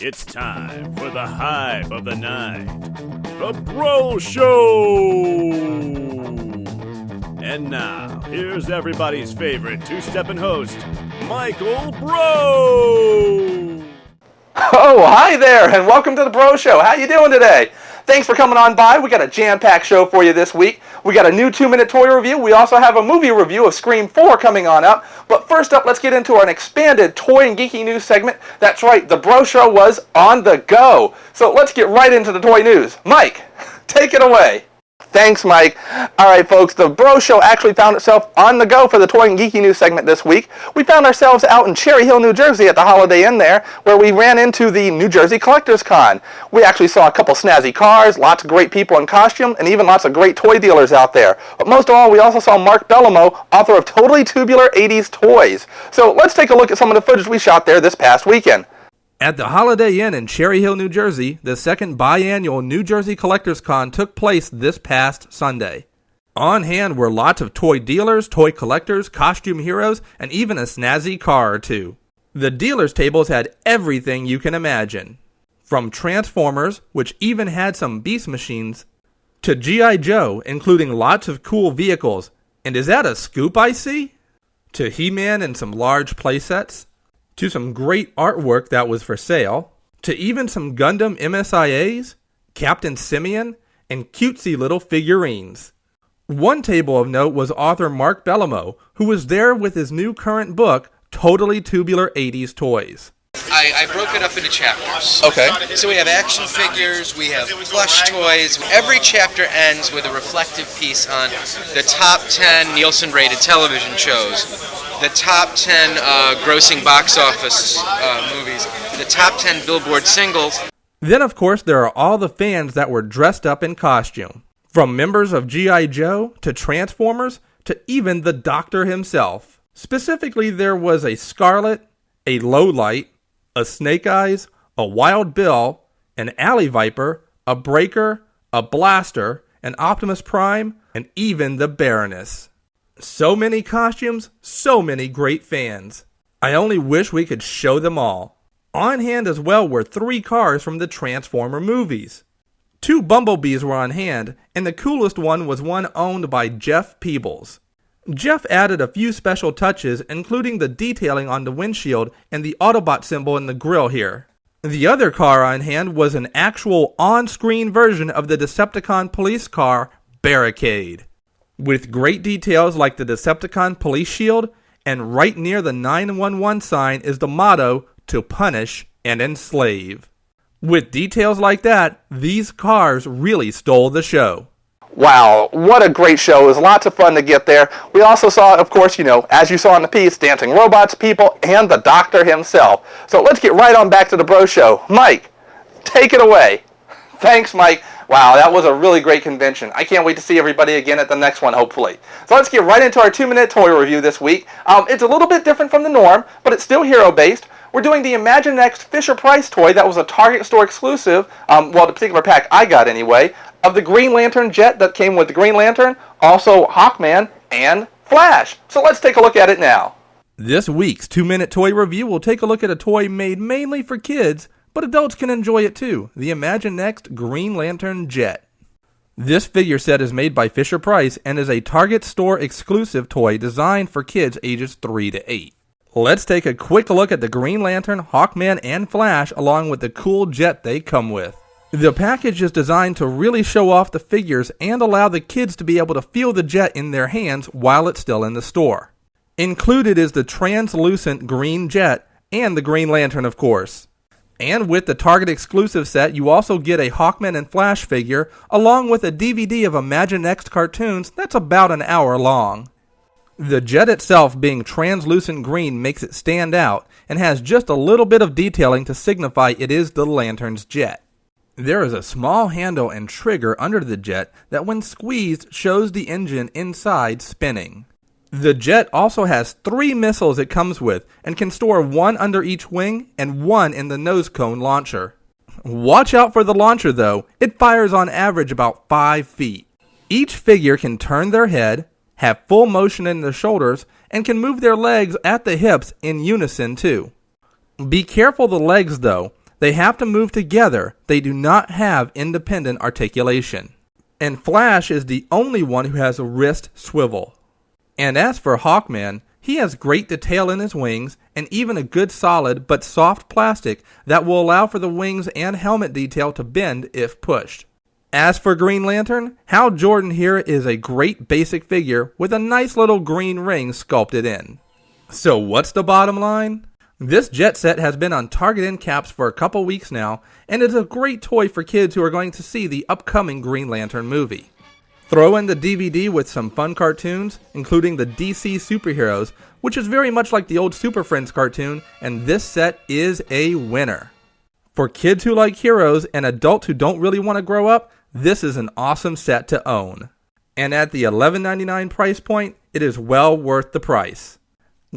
It's time for the hype of the night, the Breaux Show! And now, here's everybody's favorite two-stepping host, Michael Breaux! Oh, hi there, and welcome to the Breaux Show. How you doing today? Thanks for coming on by. We got a jam-packed show for you this week. We got a new 2-minute toy review. We also have a movie review of Scream 4 coming on up. But first up, let's get into an expanded toy and geeky news segment. That's right, the Breaux Show was on the go. So let's get right into the toy news. Mike, take it away. Thanks, Mike. All right, folks, the Breaux Show actually found itself on the go for the Toy and Geeky News segment this week. We found ourselves out in Cherry Hill, New Jersey at the Holiday Inn there, where we ran into the New Jersey Collectors Con. We actually saw a couple snazzy cars, lots of great people in costume, and even lots of great toy dealers out there. But most of all, we also saw Mark Bellomo, author of Totally Tubular 80s Toys. So let's take a look at some of the footage we shot there this past weekend. At the Holiday Inn in Cherry Hill, New Jersey, the second biannual New Jersey Collectors Con took place this past Sunday. On hand were lots of toy dealers, toy collectors, costume heroes, and even a snazzy car or two. The dealers' tables had everything you can imagine. From Transformers, which even had some Beast machines, to G.I. Joe, including lots of cool vehicles. And is that a scoop I see? To He-Man and some large playsets. To some great artwork that was for sale, to even some Gundam MSIAs, Captain Simeon, and cutesy little figurines. One table of note was author Mark Bellomo, who was there with his new current book, Totally Tubular 80s Toys. I broke it up into chapters. Okay. So we have action figures, we have plush toys. Every chapter ends with a reflective piece on the top 10 Nielsen-rated television shows, the top 10 grossing box office movies, the top 10 Billboard singles. Then, of course, there are all the fans that were dressed up in costume. From members of G.I. Joe, to Transformers, to even the Doctor himself. Specifically, there was a Scarlet, a Lowlight, a Snake Eyes, a Wild Bill, an Alley Viper, a Breaker, a Blaster, an Optimus Prime, and even the Baroness. So many costumes, so many great fans. I only wish we could show them all. On hand as well were 3 cars from the Transformer movies. 2 Bumblebees were on hand, and the coolest one was one owned by Jeff Peebles. Jeff added a few special touches, including the detailing on the windshield and the Autobot symbol in the grille here. The other car on hand was an actual on-screen version of the Decepticon police car, Barricade, with great details like the Decepticon police shield, and right near the 911 sign is the motto, to punish and enslave. With details like that, these cars really stole the show. Wow, what a great show. It was lots of fun to get there. We also saw, of course, as you saw in the piece, dancing robots, people, and the Doctor himself. So let's get right on back to the Breaux Show. Mike, take it away. Thanks, Mike. Wow, that was a really great convention. I can't wait to see everybody again at the next one, hopefully. So let's get right into our 2-minute toy review this week. It's a little bit different from the norm, but it's still hero-based. We're doing the Imaginext Fisher Price toy that was a Target store exclusive, the particular pack I got anyway, of the Green Lantern jet that came with the Green Lantern, also Hawkman, and Flash. So let's take a look at it now. This week's 2-minute toy review will take a look at a toy made mainly for kids, but adults can enjoy it too, the Imaginext Green Lantern jet. This figure set is made by Fisher Price and is a Target store exclusive toy designed for kids ages 3 to 8. Let's take a quick look at the Green Lantern, Hawkman, and Flash along with the cool jet they come with. The package is designed to really show off the figures and allow the kids to be able to feel the jet in their hands while it's still in the store. Included is the translucent green jet and the Green Lantern, of course. And with the Target exclusive set, you also get a Hawkman and Flash figure along with a DVD of Imaginext cartoons that's about an hour long. The jet itself being translucent green makes it stand out and has just a little bit of detailing to signify it is the Lantern's jet. There is a small handle and trigger under the jet that when squeezed shows the engine inside spinning. The jet also has 3 missiles it comes with and can store 1 under each wing and 1 in the nose cone launcher. Watch out for the launcher though, it fires on average about 5 feet. Each figure can turn their head, have full motion in their shoulders, and can move their legs at the hips in unison too. Be careful the legs though. They have to move together. They do not have independent articulation. And Flash is the only one who has a wrist swivel. And as for Hawkman, he has great detail in his wings and even a good solid but soft plastic that will allow for the wings and helmet detail to bend if pushed. As for Green Lantern, Hal Jordan here is a great basic figure with a nice little green ring sculpted in. So what's the bottom line? This Jet set has been on Target end caps for a couple weeks now, and it's a great toy for kids who are going to see the upcoming Green Lantern movie. Throw in the DVD with some fun cartoons, including the DC superheroes, which is very much like the old Super Friends cartoon, and this set is a winner. For kids who like heroes and adults who don't really want to grow up, this is an awesome set to own. And at the $11.99 price point, it is well worth the price.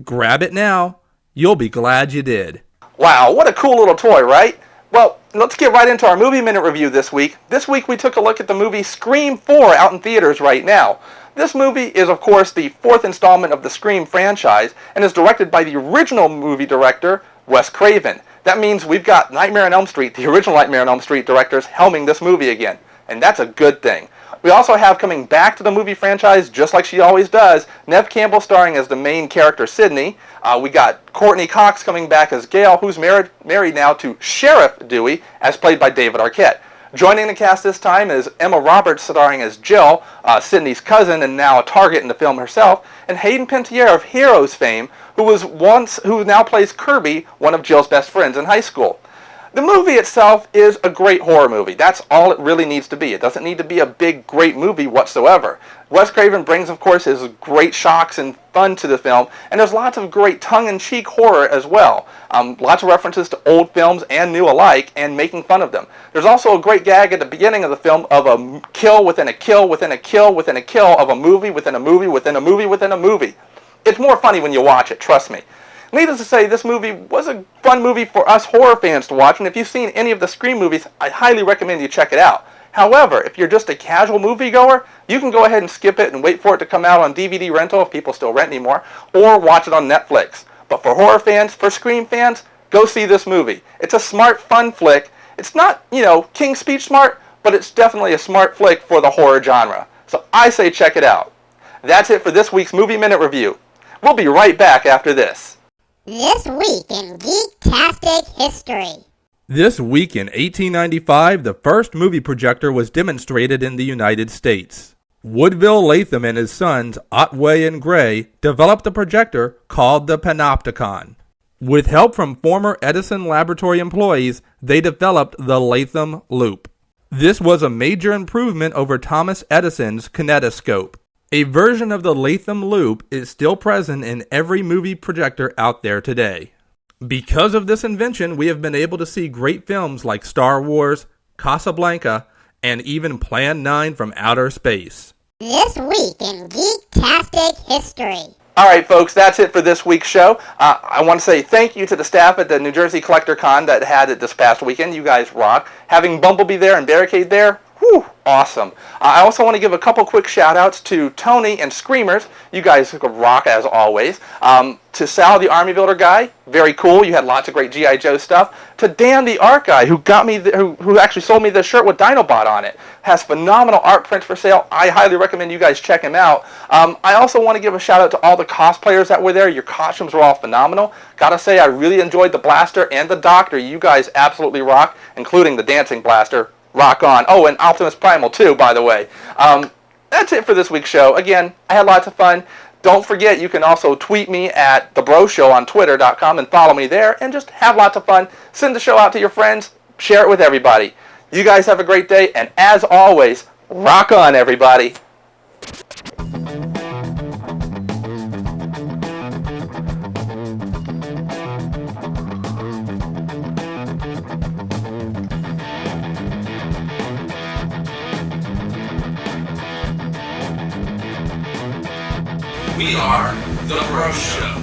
Grab it now. You'll be glad you did. Wow, what a cool little toy, right? Well, let's get right into our Movie Minute review this week. This week we took a look at the movie Scream 4 out in theaters right now. This movie is, of course, the fourth installment of the Scream franchise and is directed by the original movie director, Wes Craven. That means we've got Nightmare on Elm Street, the original Nightmare on Elm Street directors, helming this movie again. And that's a good thing. We also have coming back to the movie franchise, just like she always does, Neve Campbell starring as the main character, Sidney. We got Courtney Cox coming back as Gail, who's married now to Sheriff Dewey, as played by David Arquette. Joining the cast this time is Emma Roberts starring as Jill, Sidney's cousin and now a target in the film herself, and Hayden Panettiere of Heroes fame, who now plays Kirby, one of Jill's best friends in high school. The movie itself is a great horror movie. That's all it really needs to be. It doesn't need to be a big, great movie whatsoever. Wes Craven brings, of course, his great shocks and fun to the film, and there's lots of great tongue-in-cheek horror as well. Lots of references to old films and new alike, and making fun of them. There's also a great gag at the beginning of the film of a kill within a kill within a kill within a kill of a movie within a movie within a movie within a movie. It's more funny when you watch it, trust me. Needless to say, this movie was a fun movie for us horror fans to watch, and if you've seen any of the Scream movies, I highly recommend you check it out. However, if you're just a casual moviegoer, you can go ahead and skip it and wait for it to come out on DVD rental, if people still rent anymore, or watch it on Netflix. But for horror fans, for Scream fans, go see this movie. It's a smart, fun flick. It's not, King's Speech smart, but it's definitely a smart flick for the horror genre. So I say check it out. That's it for this week's Movie Minute Review. We'll be right back after this. This week in Geektastic history. This week in 1895, the first movie projector was demonstrated in the United States. Woodville Latham and his sons, Otway and Gray, developed a projector called the Panopticon. With help from former Edison Laboratory employees, they developed the Latham Loop. This was a major improvement over Thomas Edison's kinetoscope. A version of the Latham Loop is still present in every movie projector out there today. Because of this invention, we have been able to see great films like Star Wars, Casablanca, and even Plan 9 from Outer Space. This week in Geektastic history. Alright folks, that's it for this week's show. I want to say thank you to the staff at the New Jersey Collector Con that had it this past weekend. You guys rock. Having Bumblebee there and Barricade there, whew, awesome. I also want to give a couple quick shout-outs to Tony and Screamers. You guys rock as always. To Sal, the Army Builder guy, very cool. You had lots of great G.I. Joe stuff. To Dan, the art guy, who got me, who actually sold me this shirt with Dinobot on it. Has phenomenal art prints for sale. I highly recommend you guys check him out. I also want to give a shout-out to all the cosplayers that were there. Your costumes were all phenomenal. Gotta say, I really enjoyed the Blaster and the Doctor. You guys absolutely rock, including the Dancing Blaster. Rock on. Oh, and Optimus Primal too, by the way. That's it for this week's show. Again, I had lots of fun. Don't forget, you can also tweet me at The Breaux Show on Twitter.com and follow me there, and just have lots of fun. Send the show out to your friends. Share it with everybody. You guys have a great day, and as always, rock on, everybody. We are The Breaux Show.